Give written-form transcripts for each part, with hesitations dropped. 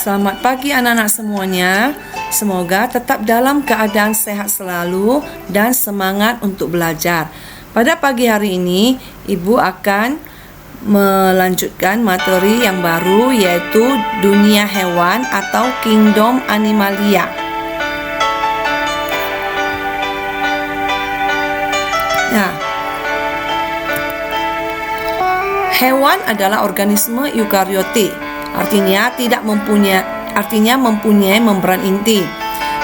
Selamat pagi anak-anak semuanya. Semoga tetap dalam keadaan sehat selalu dan semangat untuk belajar. Pada pagi hari ini, Ibu akan melanjutkan materi yang baru, yaitu dunia hewan atau Kingdom Animalia. Nah, hewan adalah organisme eukariotik. Artinya mempunyai membran inti,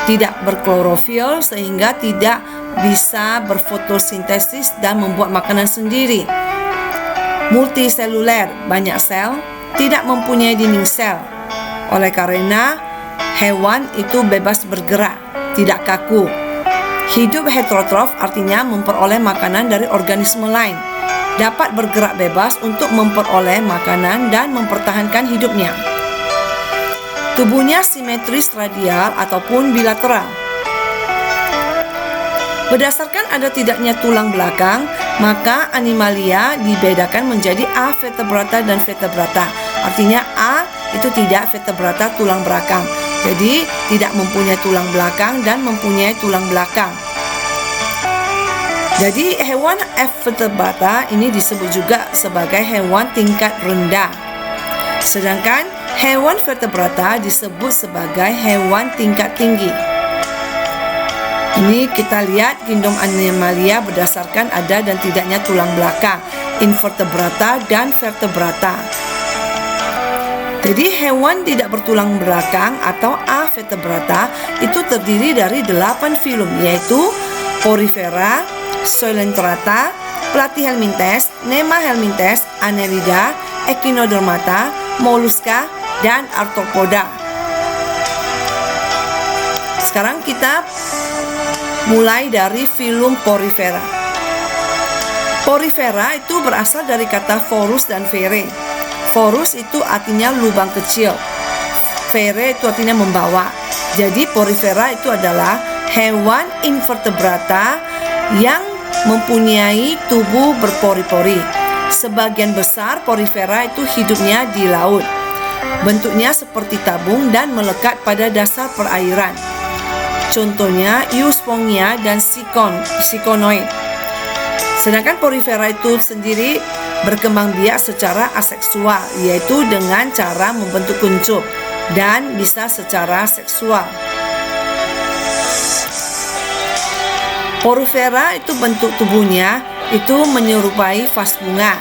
tidak berklorofil sehingga tidak bisa berfotosintesis dan membuat makanan sendiri. Multiseluler, banyak sel, tidak mempunyai dinding sel. Oleh karena hewan itu bebas bergerak, tidak kaku. Hidup heterotrof artinya memperoleh makanan dari organisme lain, dapat bergerak bebas untuk memperoleh makanan dan mempertahankan hidupnya. Tubuhnya simetris radial ataupun bilateral. Berdasarkan ada tidaknya tulang belakang, maka Animalia dibedakan menjadi avertebrata dan vertebrata. Artinya A itu tidak vertebrata, tulang belakang. Jadi tidak mempunyai tulang belakang dan mempunyai tulang belakang. Jadi hewan vertebrata ini disebut juga sebagai hewan tingkat rendah. Sedangkan hewan vertebrata disebut sebagai hewan tingkat tinggi. Ini kita lihat Kingdom Animalia berdasarkan ada dan tidaknya tulang belakang, invertebrata dan vertebrata. Jadi hewan tidak bertulang belakang atau avertebrata itu terdiri dari 8 filum, yaitu Porifera, Coelenterata, Platyhelminthes, Nemahelminthes, Annelida, Echinodermata, Mollusca, dan Arthropoda. Sekarang kita mulai dari filum Porifera. Porifera itu berasal dari kata forus dan fere. Forus itu artinya lubang kecil, fere itu artinya membawa. Jadi Porifera itu adalah hewan invertebrata yang mempunyai tubuh berpori-pori. Sebagian besar Porifera itu hidupnya di laut. Bentuknya seperti tabung dan melekat pada dasar perairan. Contohnya Euspongia dan Ciconoid. Sedangkan Porifera itu sendiri berkembang biak secara aseksual, yaitu dengan cara membentuk kuncup, dan bisa secara seksual. Porifera itu bentuk tubuhnya itu menyerupai vas bunga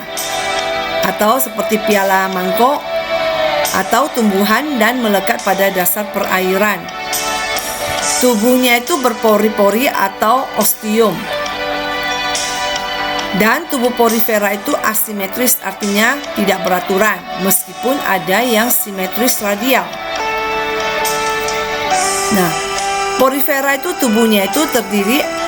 atau seperti piala mangkok atau tumbuhan dan melekat pada dasar perairan. Tubuhnya itu berpori-pori atau ostium. Dan tubuh Porifera itu asimetris, artinya tidak beraturan, meskipun ada yang simetris radial. Nah, Porifera itu tubuhnya itu terdiri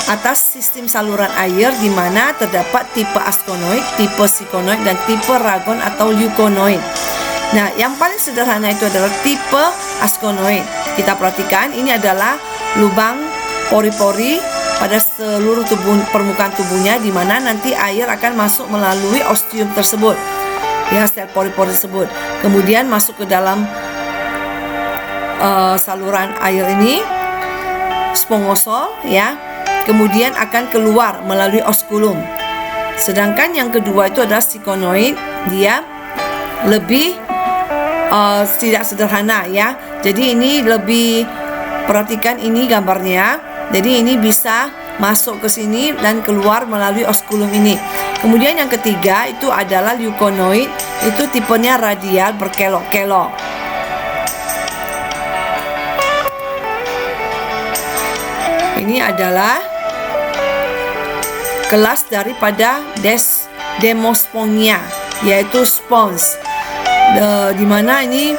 atas sistem saluran air di mana terdapat tipe askonoid, tipe sikonoid, dan tipe ragon atau leuconoid. Nah, yang paling sederhana itu adalah tipe askonoid. Kita perhatikan ini adalah lubang pori-pori pada seluruh permukaan tubuhnya di mana nanti air akan masuk melalui ostium tersebut. Ya, sel pori-pori tersebut. Kemudian masuk ke dalam saluran air ini spongosol ya. Kemudian akan keluar melalui osculum. Sedangkan yang kedua itu adalah sikonoid, dia lebih tidak sederhana ya. Jadi ini lebih, perhatikan ini gambarnya. Jadi ini bisa masuk ke sini dan keluar melalui osculum ini. Kemudian yang ketiga itu adalah leuconoid, itu tipenya radial berkelok-kelok. Ini adalah kelas daripada Demospongia, yaitu spons. Di mana ini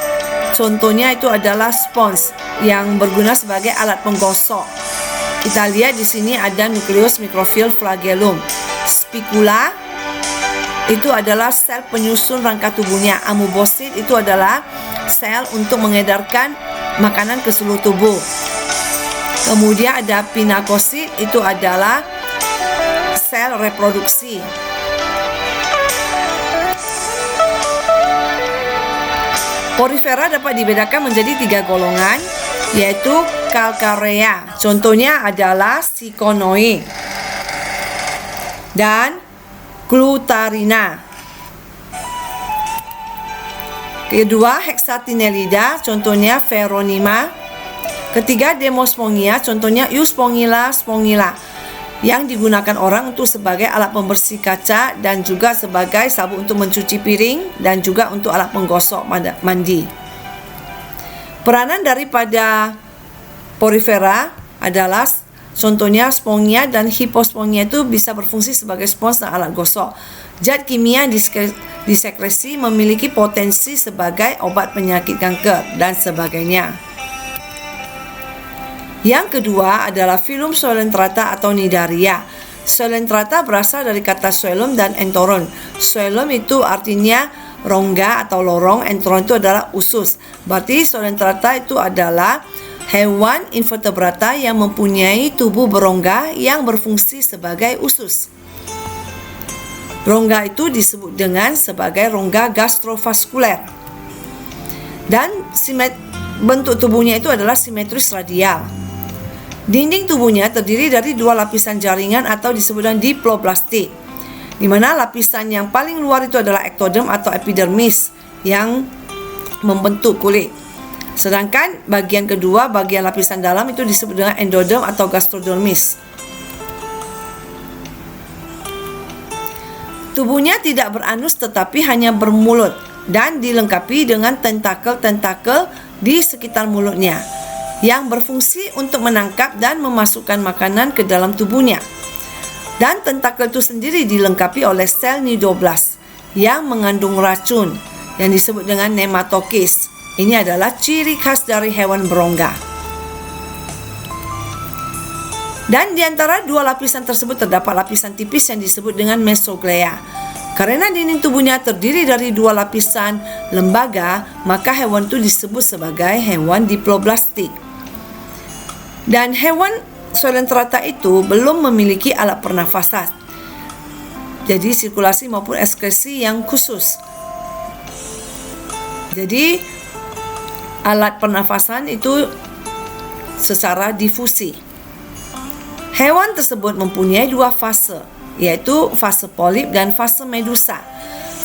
contohnya itu adalah spons yang berguna sebagai alat penggosok. Kita lihat di sini ada nukleus mikrofil flagellum. Spicula itu adalah sel penyusun rangka tubuhnya. Amoebosit itu adalah sel untuk mengedarkan makanan ke seluruh tubuh. Kemudian ada pinakosit, itu adalah sel reproduksi. Porifera dapat dibedakan menjadi 3 golongan, yaitu Calcarea. Contohnya adalah Ciconoe dan Glutarina. Kedua, Hexatinellida, contohnya Veronima. Ketiga, Demospongia, contohnya Euspongilla spongilla, yang digunakan orang untuk sebagai alat pembersih kaca dan juga sebagai sabun untuk mencuci piring dan juga untuk alat penggosok mandi. Peranan daripada Porifera adalah contohnya Spongia dan Hipospongia itu bisa berfungsi sebagai spons dan alat gosok. Zat kimia disekresi memiliki potensi sebagai obat penyakit kanker dan sebagainya. Yang kedua adalah Phylum Coelenterata atau Cnidaria. Coelenterata berasal dari kata coelom dan enteron. Coelom itu artinya rongga atau lorong, enteron itu adalah usus. Berarti Coelenterata itu adalah hewan invertebrata yang mempunyai tubuh berongga yang berfungsi sebagai usus. Rongga itu disebut dengan sebagai rongga gastrovaskuler. Dan bentuk tubuhnya itu adalah simetris radial. Dinding tubuhnya terdiri dari 2 lapisan jaringan atau disebut dengan diploblastik, di mana lapisan yang paling luar itu adalah ektoderm atau epidermis yang membentuk kulit. Sedangkan bagian kedua, bagian lapisan dalam itu disebut dengan endoderm atau gastrodermis. Tubuhnya tidak beranus tetapi hanya bermulut dan dilengkapi dengan tentakel-tentakel di sekitar mulutnya yang berfungsi untuk menangkap dan memasukkan makanan ke dalam tubuhnya. Dan tentakel itu sendiri dilengkapi oleh sel nidoblas yang mengandung racun yang disebut dengan nematokis. Ini adalah ciri khas dari hewan berongga. Dan di antara 2 lapisan tersebut terdapat lapisan tipis yang disebut dengan mesoglea. Karena dinding tubuhnya terdiri dari 2 lapisan lembaga, maka hewan itu disebut sebagai hewan diploblastik. Dan hewan Coelenterata itu belum memiliki alat pernafasan, jadi sirkulasi maupun ekskresi yang khusus. Jadi alat pernafasan itu secara difusi. Hewan tersebut mempunyai 2 fase, yaitu fase polip dan fase medusa.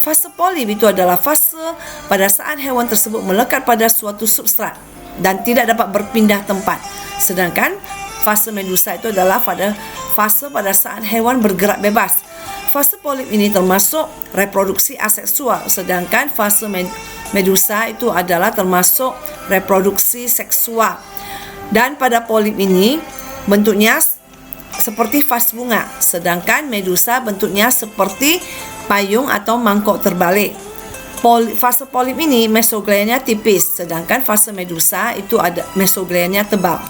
Fase polip itu adalah fase pada saat hewan tersebut melekat pada suatu substrat dan tidak dapat berpindah tempat. Sedangkan fase medusa itu adalah fase pada saat hewan bergerak bebas. Fase polip ini termasuk reproduksi aseksual, sedangkan fase medusa itu adalah termasuk reproduksi seksual. Dan pada polip ini bentuknya seperti vas bunga, sedangkan medusa bentuknya seperti payung atau mangkok terbalik. Fase polip ini mesogleanya tipis, sedangkan fase medusa itu ada mesogleanya tebal.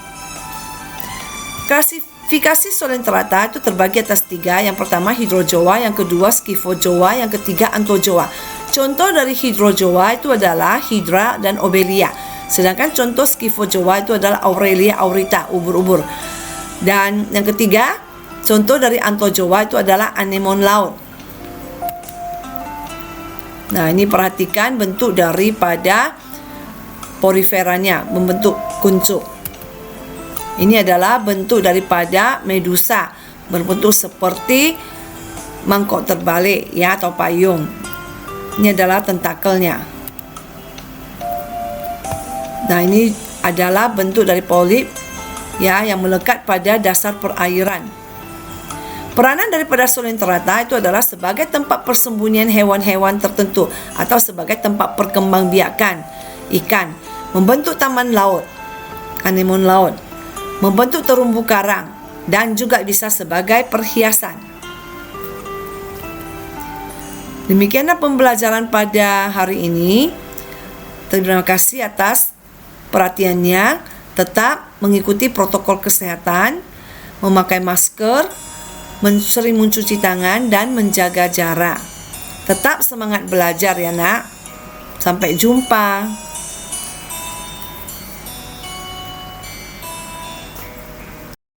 Klasifikasi Coelenterata itu terbagi atas 3. Yang pertama Hydrozoa, yang kedua Scyphozoa, yang ketiga Anthozoa. Contoh dari Hydrozoa itu adalah Hydra dan Obelia. Sedangkan contoh Scyphozoa itu adalah Aurelia aurita, ubur-ubur. Dan yang ketiga, contoh dari Anthozoa itu adalah anemon laut. Nah, ini perhatikan bentuk daripada poriferanya, membentuk kuncup. Ini adalah bentuk daripada medusa, berbentuk seperti mangkok terbalik ya, atau payung. Ini adalah tentakelnya. Nah, ini adalah bentuk dari polip ya, yang melekat pada dasar perairan. Peranan daripada Coelenterata itu adalah sebagai tempat persembunyian hewan-hewan tertentu atau sebagai tempat perkembangbiakan ikan, membentuk taman laut, anemon laut, membentuk terumbu karang, dan juga bisa sebagai perhiasan. Demikianlah pembelajaran pada hari ini. Terima kasih atas perhatiannya. Tetap mengikuti protokol kesehatan, memakai masker, sering mencuci tangan, dan menjaga jarak. Tetap semangat belajar ya nak. Sampai jumpa.